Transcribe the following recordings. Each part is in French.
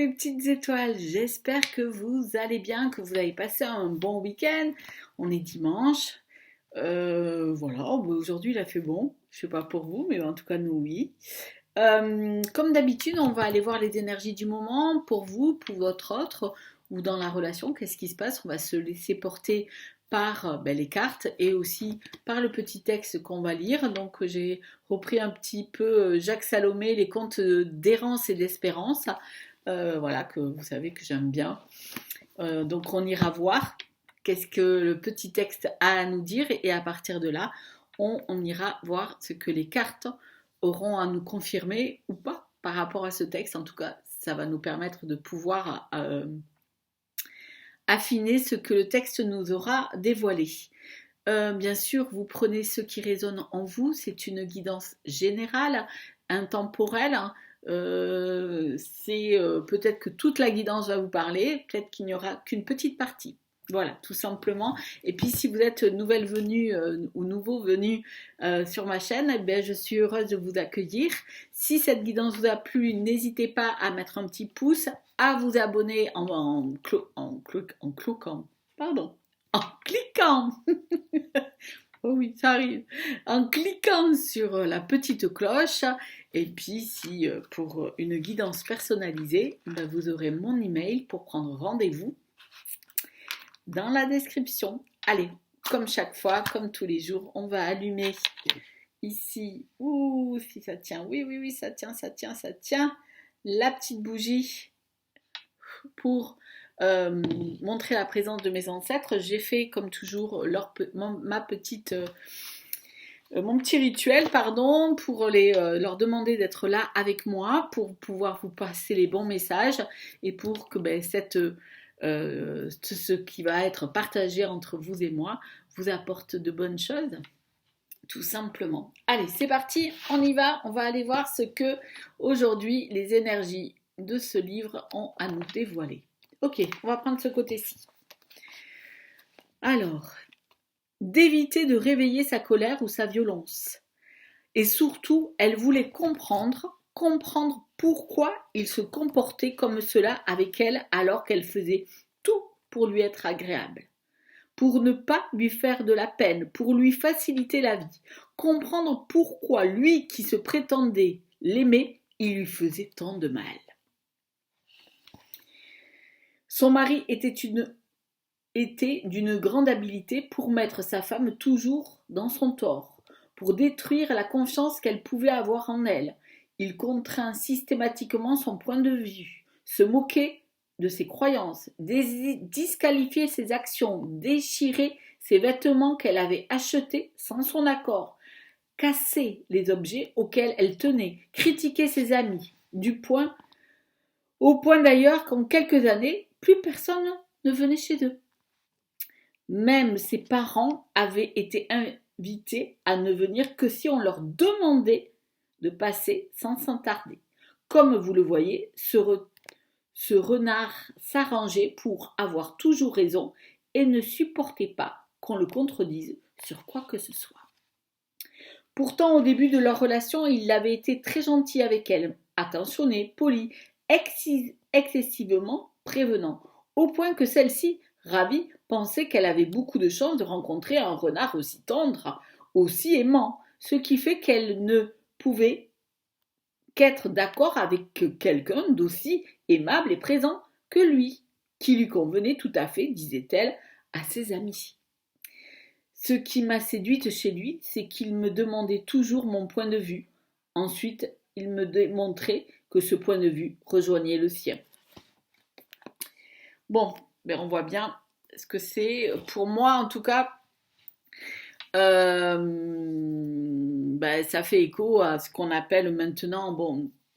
mes petites étoiles, j'espère que vous allez bien, que vous avez passé un bon week-end. On est dimanche. Voilà, aujourd'hui il a fait bon. Je sais pas pour vous, mais en tout cas nous oui. Comme d'habitude, on va aller voir les énergies du moment pour vous, pour votre autre, ou dans la relation. Qu'est-ce qui se passe? On va se laisser porter par les cartes et aussi par le petit texte qu'on va lire. Donc j'ai repris un petit peu Jacques Salomé, les contes d'errance et d'espérance. Voilà, que vous savez que j'aime bien. Donc on ira voir qu'est-ce que le petit texte a à nous dire et à partir de là, on ira voir ce que les cartes auront à nous confirmer ou pas par rapport à ce texte. En tout cas, ça va nous permettre de pouvoir affiner ce que le texte nous aura dévoilé. Bien sûr, vous prenez ce qui résonne en vous, c'est une guidance générale, intemporelle. C'est peut-être que toute la guidance va vous parler, peut-être qu'il n'y aura qu'une petite partie. Voilà, tout simplement. Et puis, si vous êtes nouvelle venue ou nouveau venu sur ma chaîne, eh bien, je suis heureuse de vous accueillir. Si cette guidance vous a plu, n'hésitez pas à mettre un petit pouce, à vous abonner en cloquant, pardon, en cliquant. Oh oui, ça arrive. En cliquant sur la petite cloche. Et puis, si pour une guidance personnalisée, ben, vous aurez mon email pour prendre rendez-vous dans la description. Allez, comme chaque fois, comme tous les jours, on va allumer ici. Ouh, si ça tient. Oui, oui, oui, ça tient, ça tient, ça tient. La petite bougie pour montrer la présence de mes ancêtres. J'ai fait, comme toujours, mon petit rituel, pardon, pour leur demander d'être là avec moi, pour pouvoir vous passer les bons messages et pour que ce qui va être partagé entre vous et moi vous apporte de bonnes choses, tout simplement. Allez, c'est parti, on y va, on va aller voir ce que aujourd'hui les énergies de ce livre ont à nous dévoiler. Ok, on va prendre ce côté-ci. Alors, d'éviter de réveiller sa colère ou sa violence. Et surtout, elle voulait comprendre pourquoi il se comportait comme cela avec elle alors qu'elle faisait tout pour lui être agréable. Pour ne pas lui faire de la peine, pour lui faciliter la vie. Comprendre pourquoi lui qui se prétendait l'aimer, il lui faisait tant de mal. Son mari était d'une grande habileté pour mettre sa femme toujours dans son tort, pour détruire la confiance qu'elle pouvait avoir en elle. Il contraint systématiquement son point de vue, se moquait de ses croyances, disqualifiait ses actions, déchirait ses vêtements qu'elle avait achetés sans son accord, cassait les objets auxquels elle tenait, critiquait ses amis, au point d'ailleurs qu'en quelques années, plus personne ne venait chez eux. Même ses parents avaient été invités à ne venir que si on leur demandait de passer sans s'attarder. Comme vous le voyez, ce renard s'arrangeait pour avoir toujours raison et ne supportait pas qu'on le contredise sur quoi que ce soit. Pourtant, au début de leur relation, il avait été très gentil avec elle, attentionné, poli, excessivement prévenant, au point que celle-ci, ravie, pensait qu'elle avait beaucoup de chance de rencontrer un renard aussi tendre, aussi aimant, ce qui fait qu'elle ne pouvait qu'être d'accord avec quelqu'un d'aussi aimable et présent que lui, qui lui convenait tout à fait, disait-elle à ses amis. Ce qui m'a séduite chez lui, c'est qu'il me demandait toujours mon point de vue. Ensuite, il me démontrait que ce point de vue rejoignait le sien. Bon, on voit bien ce que c'est. Pour moi, en tout cas, ça fait écho à ce qu'on appelle maintenant,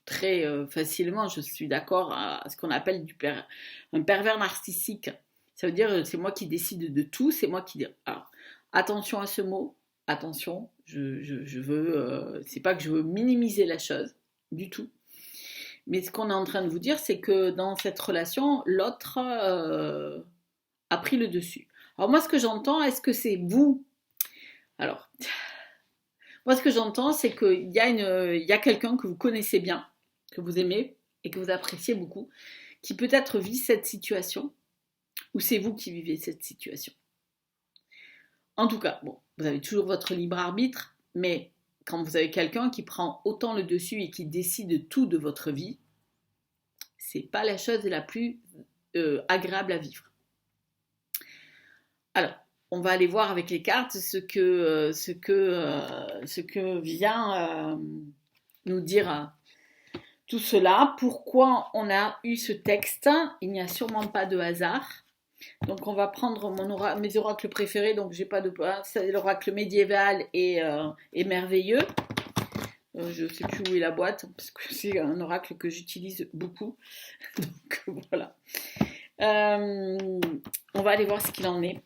très facilement, je suis d'accord, à ce qu'on appelle un pervers narcissique. Ça veut dire, c'est moi qui décide de tout, c'est moi qui... Alors, attention à ce mot, attention, je veux... c'est pas que je veux minimiser la chose, du tout. Mais ce qu'on est en train de vous dire, c'est que dans cette relation, l'autre a pris le dessus. Alors moi, ce que j'entends, est-ce que c'est vous? Alors, moi, ce que j'entends, c'est qu'il y a quelqu'un que vous connaissez bien, que vous aimez et que vous appréciez beaucoup, qui peut-être vit cette situation, ou c'est vous qui vivez cette situation. En tout cas, bon, vous avez toujours votre libre arbitre, mais quand vous avez quelqu'un qui prend autant le dessus et qui décide tout de votre vie, c'est pas la chose la plus agréable à vivre. Alors, on va aller voir avec les cartes ce que vient nous dire tout cela. Pourquoi on a eu ce texte? Il n'y a sûrement pas de hasard. Donc on va prendre mes oracles préférés. Donc j'ai pas de c'est l'oracle médiéval et merveilleux. Je ne sais plus où est la boîte parce que c'est un oracle que j'utilise beaucoup. Donc voilà. On va aller voir ce qu'il en est.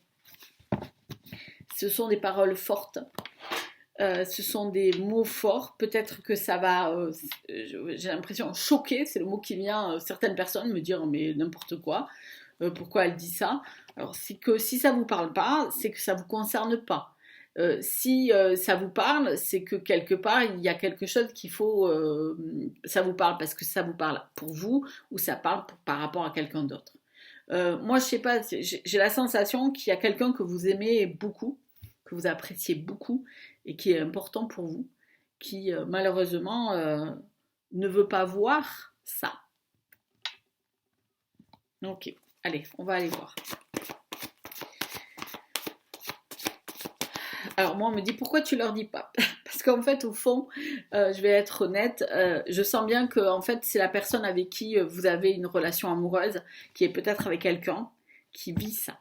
Ce sont des paroles fortes. Ce sont des mots forts. Peut-être que ça va, j'ai l'impression, choquer. C'est le mot qui vient certaines personnes me dire mais n'importe quoi. Pourquoi elle dit ça? Alors c'est que si ça vous parle pas, c'est que ça vous concerne pas. Si ça vous parle, c'est que quelque part il y a quelque chose qu'il faut. Ça vous parle parce que ça vous parle pour vous ou ça parle par rapport à quelqu'un d'autre. Moi je sais pas, j'ai la sensation qu'il y a quelqu'un que vous aimez beaucoup, que vous appréciez beaucoup et qui est important pour vous, qui malheureusement ne veut pas voir ça. Ok. Allez, on va aller voir. Alors moi, on me dit, pourquoi tu leur dis pas? Parce qu'en fait, au fond, je vais être honnête, je sens bien que en fait, c'est la personne avec qui vous avez une relation amoureuse, qui est peut-être avec quelqu'un, qui vit ça.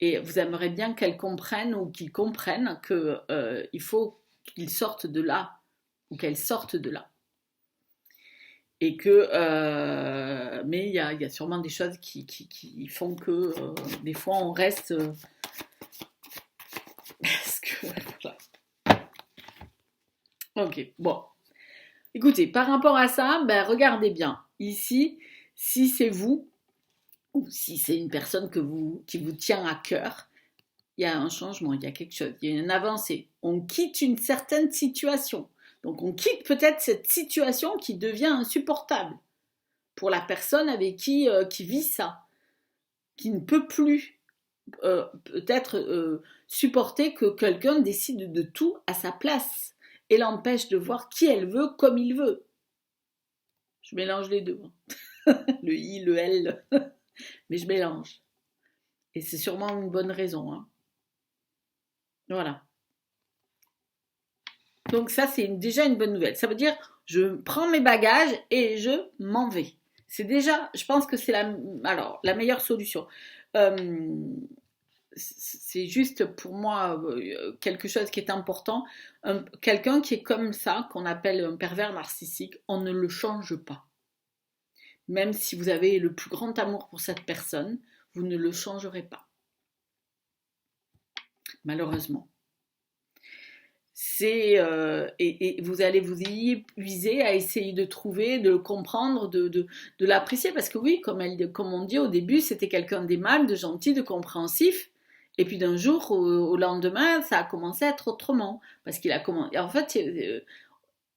Et vous aimeriez bien qu'elle comprenne ou qu'il comprenne qu'il faut qu'il sorte de là, ou qu'elle sorte de là. Et que mais il y a sûrement des choses qui font que des fois on reste parce que voilà. Ok, bon, écoutez, par rapport à ça, ben regardez bien ici si c'est vous ou si c'est une personne qui vous tient à cœur. Il y a un changement, il y a quelque chose, il y a une avancée. On quitte une certaine situation. Donc on quitte peut-être cette situation qui devient insupportable pour la personne avec qui vit ça, qui ne peut plus peut-être supporter que quelqu'un décide de tout à sa place et l'empêche de voir qui elle veut comme il veut. Je mélange les deux, le I, le L, mais je mélange. Et c'est sûrement une bonne raison. Hein. Voilà. Donc ça, c'est déjà une bonne nouvelle. Ça veut dire, je prends mes bagages et je m'en vais. C'est déjà, je pense que c'est la meilleure solution. C'est juste pour moi quelque chose qui est important. Quelqu'un qui est comme ça, qu'on appelle un pervers narcissique, on ne le change pas. Même si vous avez le plus grand amour pour cette personne, vous ne le changerez pas. Malheureusement. Et vous allez vous y épuiser à essayer de trouver, de le comprendre, de l'apprécier. Parce que oui, comme on dit au début, c'était quelqu'un d'aimable, de gentil, de compréhensif. Et puis d'un jour au lendemain, ça a commencé à être autrement. Parce qu'il a commencé. En fait,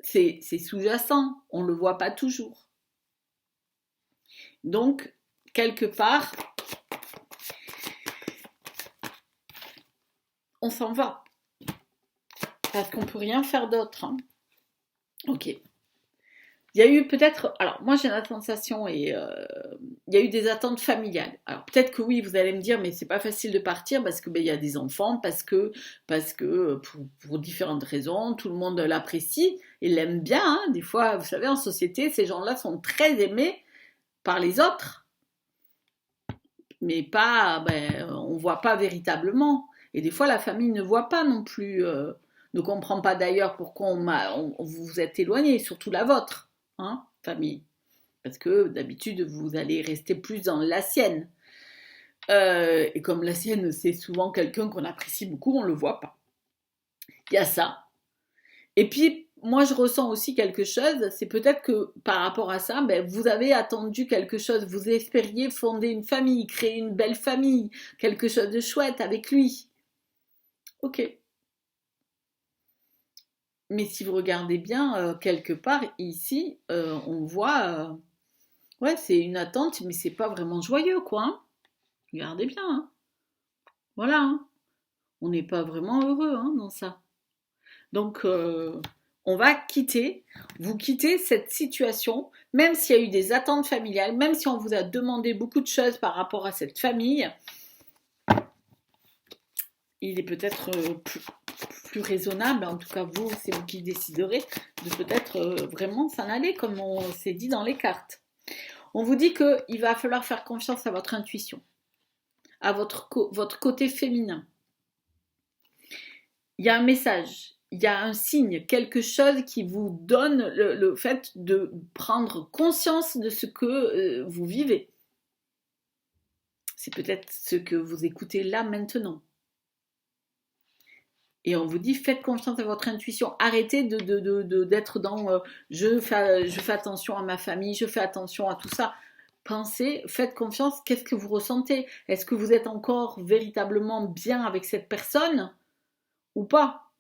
c'est sous-jacent. On ne le voit pas toujours. Donc, quelque part, on s'en va. Parce qu'on ne peut rien faire d'autre. Hein. Ok. Il y a eu peut-être, alors moi j'ai la sensation et il y a eu des attentes familiales. Alors peut-être que oui, vous allez me dire, mais c'est pas facile de partir parce que il y a des enfants, parce que pour différentes raisons, tout le monde l'apprécie et l'aime bien. Hein. Des fois, vous savez, en société, ces gens-là sont très aimés par les autres, mais pas, on voit pas véritablement. Et des fois, la famille ne voit pas non plus, ne comprend pas d'ailleurs pourquoi vous êtes éloigné, surtout la vôtre. Hein, famille. Parce que d'habitude, vous allez rester plus dans la sienne. Et comme la sienne, c'est souvent quelqu'un qu'on apprécie beaucoup, on ne le voit pas. Il y a ça. Et puis, moi, je ressens aussi quelque chose, c'est peut-être que par rapport à ça, vous avez attendu quelque chose, vous espériez fonder une famille, créer une belle famille, quelque chose de chouette avec lui. Ok. Mais si vous regardez bien, quelque part, ici, on voit Ouais, c'est une attente, mais c'est pas vraiment joyeux, quoi, hein. Regardez bien, hein. Voilà, hein. On n'est pas vraiment heureux, hein, dans ça. Donc, on va quitter, vous quittez cette situation, même s'il y a eu des attentes familiales, même si on vous a demandé beaucoup de choses par rapport à cette famille, il est peut-être plus raisonnable, en tout cas vous, c'est vous qui déciderez, de peut-être vraiment s'en aller, comme on s'est dit dans les cartes. On vous dit qu'il va falloir faire confiance à votre intuition, à votre côté féminin. Il y a un message, il y a un signe, quelque chose qui vous donne le fait de prendre conscience de ce que vous vivez. C'est peut-être ce que vous écoutez là maintenant. Et on vous dit, faites confiance à votre intuition. Arrêtez d'être dans je fais attention à ma famille, je fais attention à tout ça. Pensez, faites confiance, qu'est-ce que vous ressentez? Est-ce que vous êtes encore véritablement bien avec cette personne ou pas?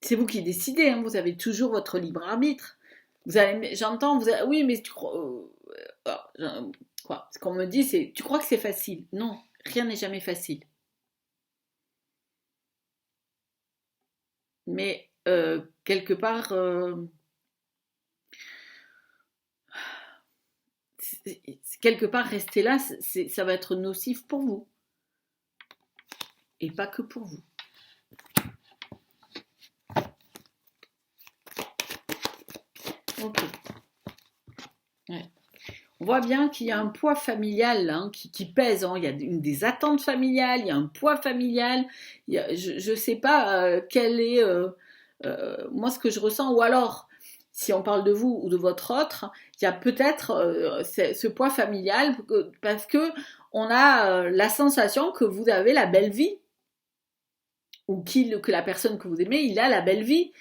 C'est vous qui décidez, hein, vous avez toujours votre libre arbitre. J'entends, oui, mais tu crois, quoi? Ce qu'on me dit, c'est, tu crois que c'est facile? Non, rien n'est jamais facile. Mais quelque part, rester là, ça va être nocif pour vous. Et pas que pour vous. Ok. Ouais. On voit bien qu'il y a un poids familial hein, qui pèse. Hein. Il y a des attentes familiales, il y a un poids familial. Je ne sais pas quel est moi ce que je ressens. Ou alors, si on parle de vous ou de votre autre, il y a peut-être ce poids familial parce que on a la sensation que vous avez la belle vie ou que la personne que vous aimez, il a la belle vie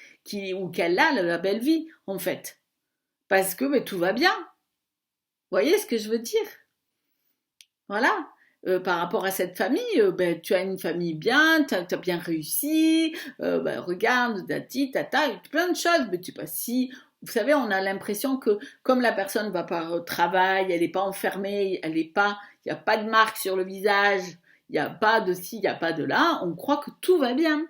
ou qu'elle a la belle vie en fait. Parce que tout va bien. Vous voyez ce que je veux dire? Voilà. Par rapport à cette famille, tu as une famille bien, tu as bien réussi, regarde, tati, tata, plein de choses. Mais tu sais pas si. Vous savez, on a l'impression que comme la personne va par travail, elle n'est pas enfermée, il n'y a pas de marque sur le visage, il n'y a pas de ci, il n'y a pas de là, on croit que tout va bien.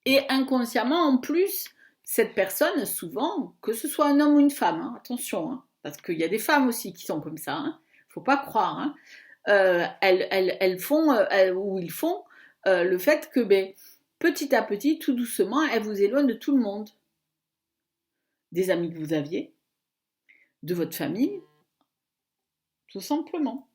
Et inconsciemment, en plus, cette personne, souvent, que ce soit un homme ou une femme, hein, attention, hein, parce qu'il y a des femmes aussi qui sont comme ça, hein, faut pas croire, hein, elles font, ou ils font, le fait que petit à petit, tout doucement, elles vous éloignent de tout le monde. Des amis que vous aviez, de votre famille, tout simplement.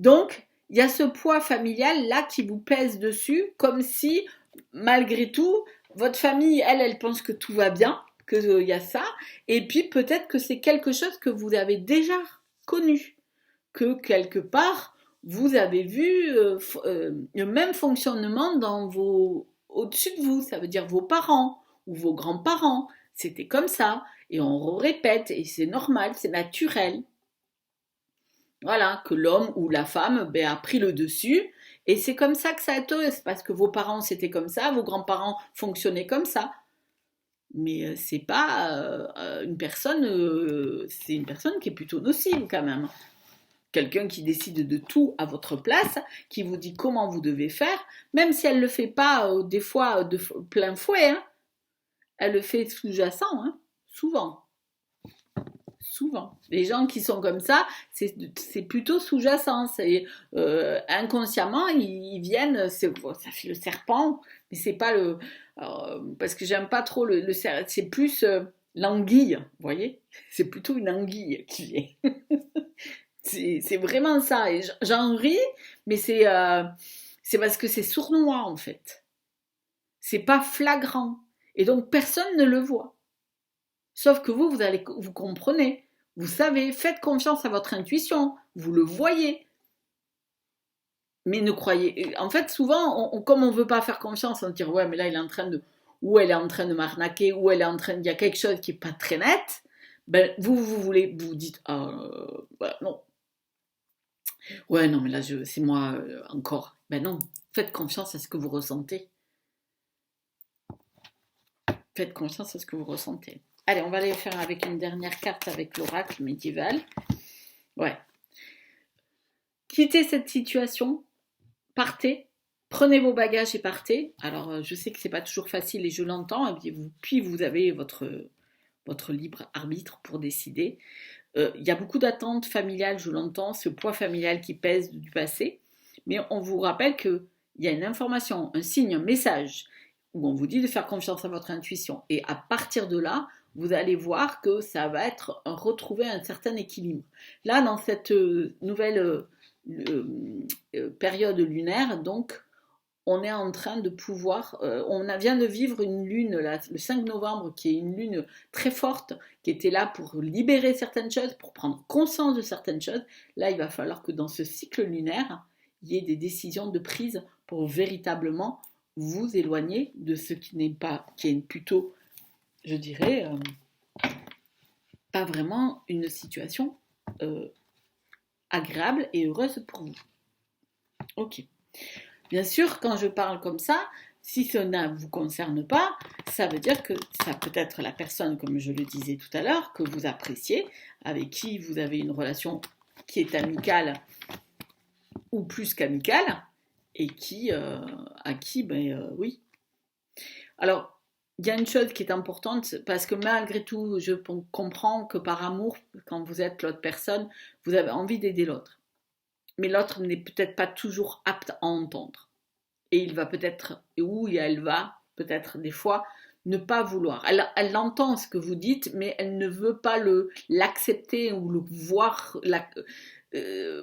Donc, il y a ce poids familial là qui vous pèse dessus, comme si, malgré tout, votre famille, elle pense que tout va bien, qu'il y a ça, et puis peut-être que c'est quelque chose que vous avez déjà connu, que quelque part, vous avez vu le même fonctionnement au-dessus de vous, ça veut dire vos parents ou vos grands-parents, c'était comme ça, et on répète, et c'est normal, c'est naturel. Voilà, que l'homme ou la femme a pris le dessus. Et c'est comme ça que ça a été. C'est parce que vos parents c'était comme ça, vos grands-parents fonctionnaient comme ça. Mais c'est pas une personne, c'est une personne qui est plutôt nocive quand même. Quelqu'un qui décide de tout à votre place, qui vous dit comment vous devez faire, même si elle le fait pas des fois de plein fouet, hein, elle le fait sous-jacent, hein, souvent. Souvent. Les gens qui sont comme ça, c'est plutôt sous-jacent. Inconsciemment, ils viennent, ça fait le serpent, mais c'est pas le. Parce que j'aime pas trop le serpent, c'est plus l'anguille, vous voyez? C'est plutôt une anguille qui vient. C'est vraiment ça. Et j'en ris, mais c'est parce que c'est sournois en fait. C'est pas flagrant. Et donc personne ne le voit. Sauf que vous comprenez, vous savez, faites confiance à votre intuition, vous le voyez. Mais ne croyez. En fait, souvent, comme on ne veut pas faire confiance, on dit ouais, mais là, il est en train de. Ou elle est en train de m'arnaquer, ou elle est en train de. Il y a quelque chose qui n'est pas très net. Ben, vous dites non. Ouais, non, mais là, c'est moi encore. Ben non, faites confiance à ce que vous ressentez. Faites confiance à ce que vous ressentez. Allez, on va aller faire avec une dernière carte avec l'oracle médiéval. Ouais. Quittez cette situation, partez, prenez vos bagages et partez. Alors, je sais que c'est pas toujours facile et je l'entends, et puis vous avez votre libre arbitre pour décider. Il y a beaucoup d'attentes familiales, je l'entends, ce poids familial qui pèse du passé, mais on vous rappelle qu'il y a une information, un signe, un message, où on vous dit de faire confiance à votre intuition. Et à partir de là, vous allez voir que ça va être retrouver un certain équilibre. Là, dans cette nouvelle période lunaire, donc, on est en train de pouvoir, vient de vivre une lune, là, le 5 novembre, qui est une lune très forte, qui était là pour libérer certaines choses, pour prendre conscience de certaines choses. Là, il va falloir que dans ce cycle lunaire, il y ait des décisions de prise pour véritablement vous éloigner de ce qui n'est pas, qui est plutôt, je dirais, pas vraiment une situation agréable et heureuse pour vous. Ok. Bien sûr, quand je parle comme ça, si ça ne vous concerne pas, ça veut dire que ça peut être la personne, comme je le disais tout à l'heure, que vous appréciez, avec qui vous avez une relation qui est amicale ou plus qu'amicale, et à qui, oui. Alors, il y a une chose qui est importante, parce que malgré tout, je comprends que par amour, quand vous êtes l'autre personne, vous avez envie d'aider l'autre. Mais l'autre n'est peut-être pas toujours apte à entendre. Et il va peut-être, ou elle va peut-être des fois ne pas vouloir. Elle entend ce que vous dites, mais elle ne veut pas l'accepter ou le voir,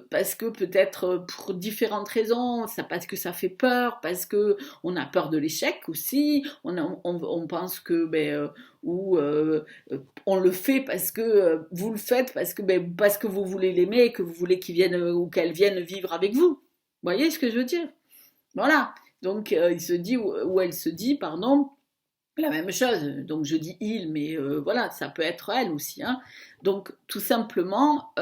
parce que peut-être pour différentes raisons, parce que ça fait peur, parce que on a peur de l'échec aussi, on pense que on le fait parce que vous le faites parce que vous voulez l'aimer et que vous voulez qu'il vienne ou qu'elle vienne vivre avec vous. Vous voyez ce que je veux dire? Voilà. Donc il se dit ou elle se dit, pardon, la même chose. Donc je dis il, mais voilà, ça peut être elle aussi. Hein. Donc tout simplement,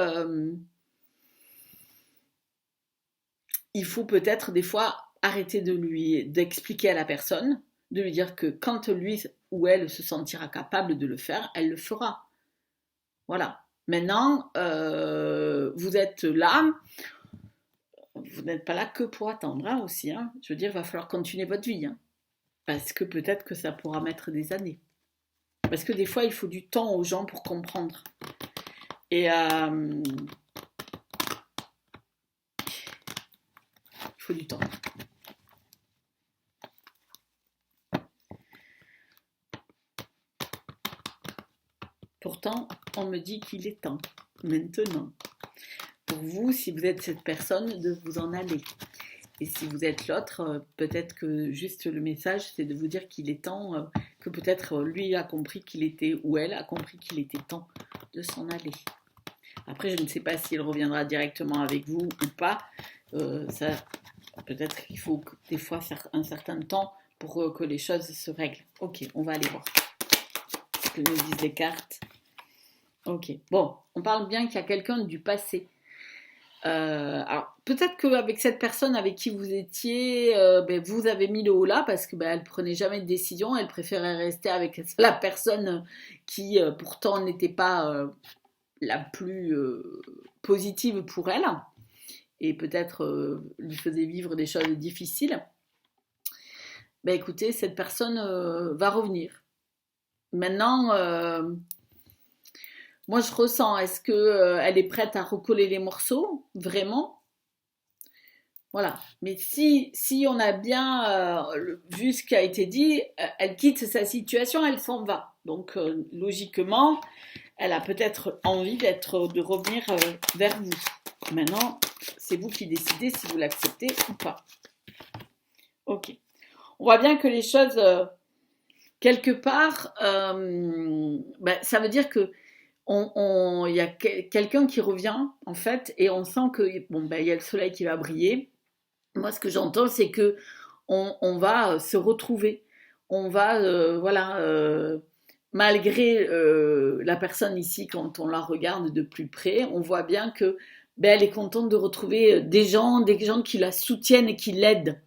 il faut peut-être des fois arrêter d'expliquer à la personne, de lui dire que quand lui ou elle se sentira capable de le faire, elle le fera. Voilà. Maintenant, vous êtes là. Vous n'êtes pas là que pour attendre hein, aussi. Hein. Je veux dire, il va falloir continuer votre vie. Hein, parce que peut-être que ça pourra mettre des années. Parce que des fois, il faut du temps aux gens pour comprendre. Et il faut du temps. Pourtant, on me dit qu'il est temps, maintenant. Pour vous, si vous êtes cette personne, de vous en aller. Et si vous êtes l'autre, peut-être que juste le message, c'est de vous dire qu'il est temps, que peut-être lui a compris qu'il était, ou elle a compris qu'il était temps de s'en aller. Après, je ne sais pas s'il reviendra directement avec vous ou pas. Ça, peut-être qu'il faut des fois faire un certain temps pour que les choses se règlent. Ok, on va aller voir ce que nous disent les cartes. Ok, bon, on parle bien qu'il y a quelqu'un du passé. Alors peut-être qu'avec cette personne avec qui vous étiez, vous avez mis le haut là parce que elle prenait jamais de décision, elle préférait rester avec la personne qui pourtant n'était pas la plus positive pour elle et peut-être lui faisait vivre des choses difficiles. Écoutez, cette personne va revenir. Maintenant, moi je ressens, est-ce qu'elle est prête à recoller les morceaux, vraiment? Voilà. Mais si on a bien vu ce qui a été dit, elle quitte sa situation, elle s'en va. Donc logiquement, elle a peut-être envie de revenir vers vous. Maintenant, c'est vous qui décidez si vous l'acceptez ou pas. Ok. On voit bien que les choses, quelque part, ça veut dire que il y a quelqu'un qui revient en fait, et on sent que il y a le soleil qui va briller. Moi, ce que j'entends, c'est que on va se retrouver. On va, malgré la personne ici, quand on la regarde de plus près, on voit bien que elle est contente de retrouver des gens qui la soutiennent et qui l'aident.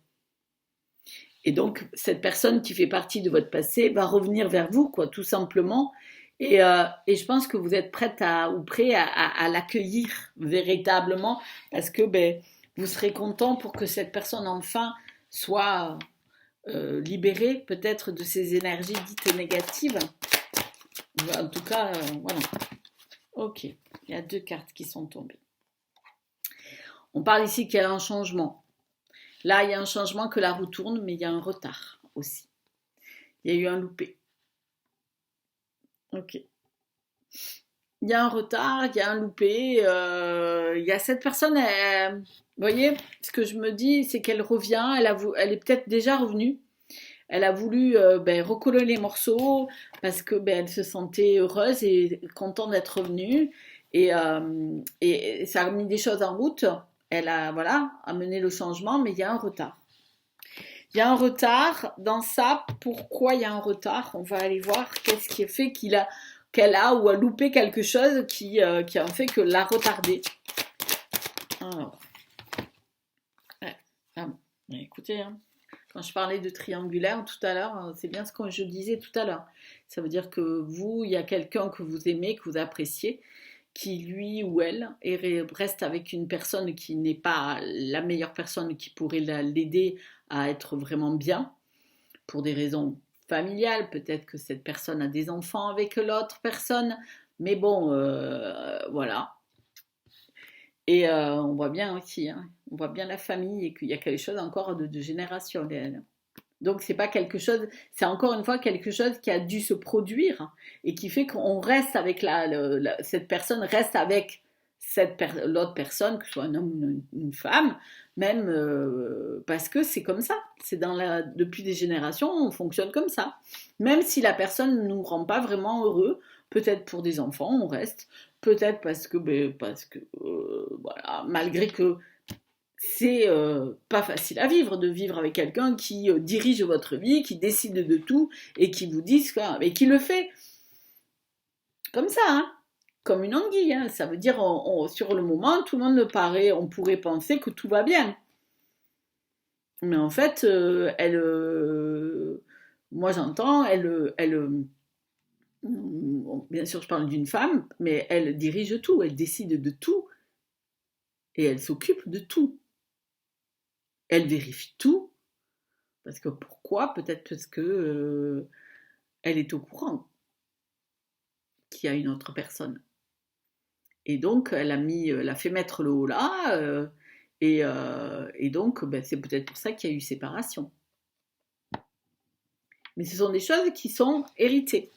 Et donc, cette personne qui fait partie de votre passé va revenir vers vous, quoi, tout simplement. Et je pense que vous êtes prête ou prêt à l'accueillir véritablement parce que ben, vous serez content pour que cette personne enfin soit libérée peut-être de ces énergies dites négatives. En tout cas, voilà. Ok, il y a 2 cartes qui sont tombées. On parle ici qu'il y a un changement. Là, il y a un changement, que la roue tourne, mais il y a un retard aussi. Il y a eu un loupé. Ok. Il y a un retard, il y a un loupé. Il y a cette personne, vous voyez, ce que je me dis, c'est qu'elle revient, elle est peut-être déjà revenue. Elle a voulu recoller les morceaux parce que elle se sentait heureuse et contente d'être revenue. Et ça a mis des choses en route. Elle a amené le changement, mais il y a un retard. Il y a un retard dans ça. Pourquoi il y a un retard? On va aller voir qu'est-ce qui a fait qu'elle a ou a loupé quelque chose qui a fait que l'a retardé. Alors, ouais. Écoutez, hein. Quand je parlais de triangulaire tout à l'heure, c'est bien ce que je disais tout à l'heure. Ça veut dire que vous, il y a quelqu'un que vous aimez, que vous appréciez, qui lui ou elle reste avec une personne qui n'est pas la meilleure personne qui pourrait l'aider à être vraiment bien, pour des raisons familiales. Peut-être que cette personne a des enfants avec l'autre personne, mais bon, voilà. Et on voit bien aussi, hein, on voit bien la famille et qu'il y a quelque chose encore de générationnel. Donc c'est pas quelque chose, c'est encore une fois quelque chose qui a dû se produire et qui fait qu'on reste avec cette personne reste avec l'autre personne, que ce soit un homme ou une femme, même parce que c'est comme ça. Depuis des générations, on fonctionne comme ça. Même si la personne ne nous rend pas vraiment heureux, peut-être pour des enfants, on reste. Peut-être parce que voilà, malgré que c'est pas facile à vivre, de vivre avec quelqu'un qui dirige votre vie, qui décide de tout et qui vous dit et qui le fait comme ça, hein, comme une anguille. Hein. Ça veut dire, sur le moment, tout le monde on pourrait penser que tout va bien. Mais en fait, moi j'entends, bien sûr je parle d'une femme, mais elle dirige tout, elle décide de tout et elle s'occupe de tout. Elle vérifie tout, parce que pourquoi? Peut-être parce que elle est au courant qu'il y a une autre personne. Et donc elle a fait mettre le haut là, et donc c'est peut-être pour ça qu'il y a eu séparation. Mais ce sont des choses qui sont héritées.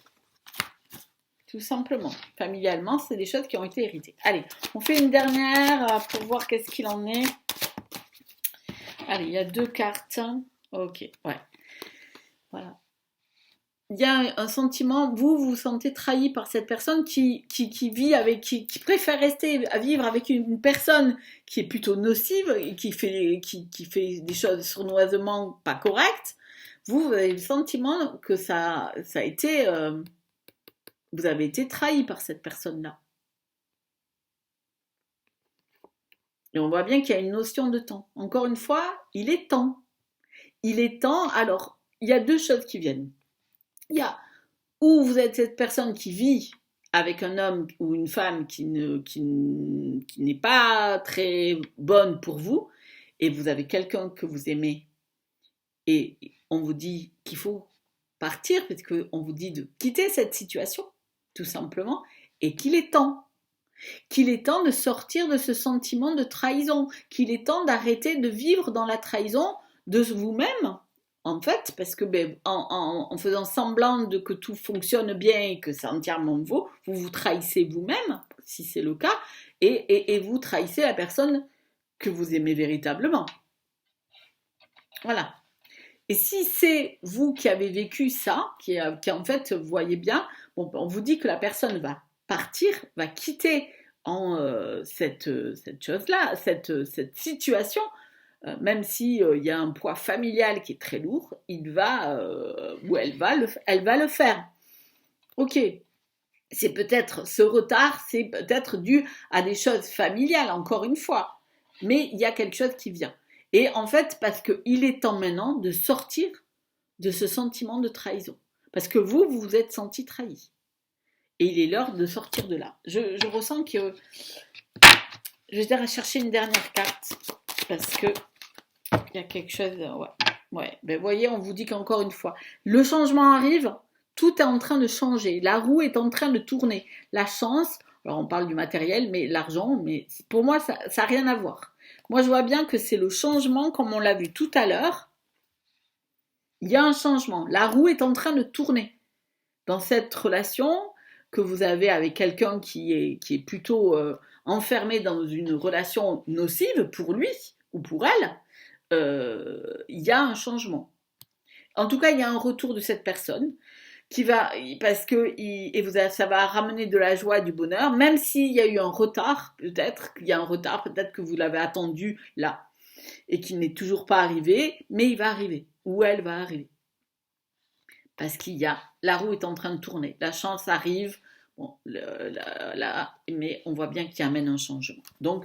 Tout simplement. Familialement, c'est des choses qui ont été héritées. Allez, on fait une dernière pour voir qu'est-ce qu'il en est. Allez, il y a 2 cartes. Ok, ouais. Voilà. Il y a un sentiment, vous vous sentez trahi par cette personne qui préfère rester à vivre avec une personne qui est plutôt nocive et qui fait des choses sournoisement pas correctes. Vous avez le sentiment que ça a été, vous avez été trahi par cette personne-là. Et on voit bien qu'il y a une notion de temps. Encore une fois, il est temps. Il est temps. Alors, il y a 2 choses qui viennent. Il y a où vous êtes cette personne qui vit avec un homme ou une femme qui n'est pas très bonne pour vous, et vous avez quelqu'un que vous aimez, et on vous dit qu'il faut partir, parce qu'on vous dit de quitter cette situation, tout simplement, et qu'il est temps. Qu'il est temps de sortir de ce sentiment de trahison, qu'il est temps d'arrêter de vivre dans la trahison de vous-même, en fait, parce que en faisant semblant que tout fonctionne bien et que c'est entièrement vous, vous trahissez vous-même, si c'est le cas, et vous trahissez la personne que vous aimez véritablement. Voilà. Et si c'est vous qui avez vécu ça, qui en fait, vous voyez bien, on vous dit que la personne va partir, va quitter cette chose-là, cette situation, même s'il y a un poids familial qui est très lourd, elle va le faire. Ok, c'est peut-être ce retard, c'est peut-être dû à des choses familiales, encore une fois, mais il y a quelque chose qui vient. Et en fait, parce qu'il est temps maintenant de sortir de ce sentiment de trahison. Parce que vous vous êtes senti trahi. Et il est l'heure de sortir de là. Je ressens que je vais chercher une dernière carte parce que il y a quelque chose. Ouais, ouais. Ben, voyez, on vous dit qu'encore une fois, le changement arrive. Tout est en train de changer. La roue est en train de tourner. La chance. Alors on parle du matériel, mais l'argent. Mais pour moi, ça n'a rien à voir. Moi, je vois bien que c'est le changement, comme on l'a vu tout à l'heure. Il y a un changement. La roue est en train de tourner. Dans cette relation que vous avez avec quelqu'un qui est plutôt enfermé dans une relation nocive pour lui ou pour elle, il y a un changement. En tout cas, il y a un retour de cette personne qui va, parce que ça va ramener de la joie, du bonheur, même s'il y a eu un retard, peut-être qu'il y a un retard, peut-être que vous l'avez attendu là et qu'il n'est toujours pas arrivé, mais il va arriver ou elle va arriver. Parce la roue est en train de tourner, la chance arrive, bon, mais on voit bien qu'il amène un changement. Donc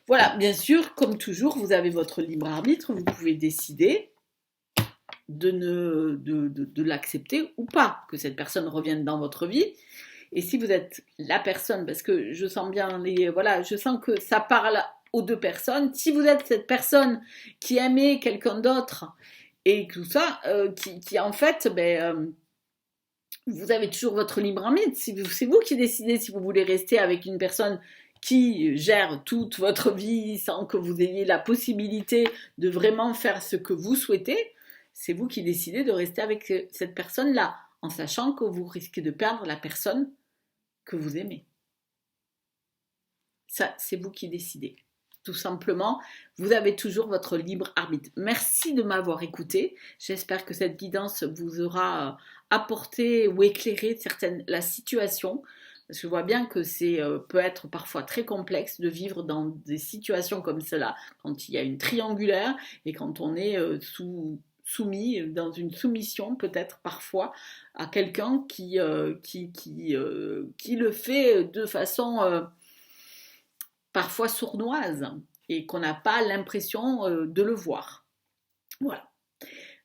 voilà, bien sûr, comme toujours, vous avez votre libre arbitre, vous pouvez décider de l'accepter ou pas, que cette personne revienne dans votre vie. Et si vous êtes la personne, parce que je sens bien je sens que ça parle aux deux personnes. Si vous êtes cette personne qui aimait quelqu'un d'autre et tout ça, qui en fait, vous avez toujours votre libre arbitre. C'est vous qui décidez si vous voulez rester avec une personne qui gère toute votre vie sans que vous ayez la possibilité de vraiment faire ce que vous souhaitez. C'est vous qui décidez de rester avec cette personne-là, en sachant que vous risquez de perdre la personne que vous aimez. Ça, c'est vous qui décidez. Tout simplement, vous avez toujours votre libre arbitre. Merci de m'avoir écouté. J'espère que cette guidance vous aura apporté ou éclairé la situation. Parce que je vois bien que peut être parfois très complexe de vivre dans des situations comme cela, quand il y a une triangulaire et quand on est soumis, dans une soumission peut-être parfois à quelqu'un qui le fait de façon parfois sournoise et qu'on n'a pas l'impression de le voir. Voilà.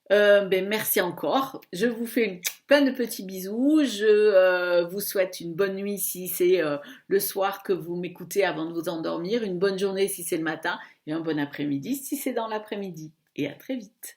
Merci encore. Je vous fais plein de petits bisous. Je vous souhaite une bonne nuit si c'est le soir que vous m'écoutez avant de vous endormir. Une bonne journée si c'est le matin et un bon après-midi si c'est dans l'après-midi. Et à très vite.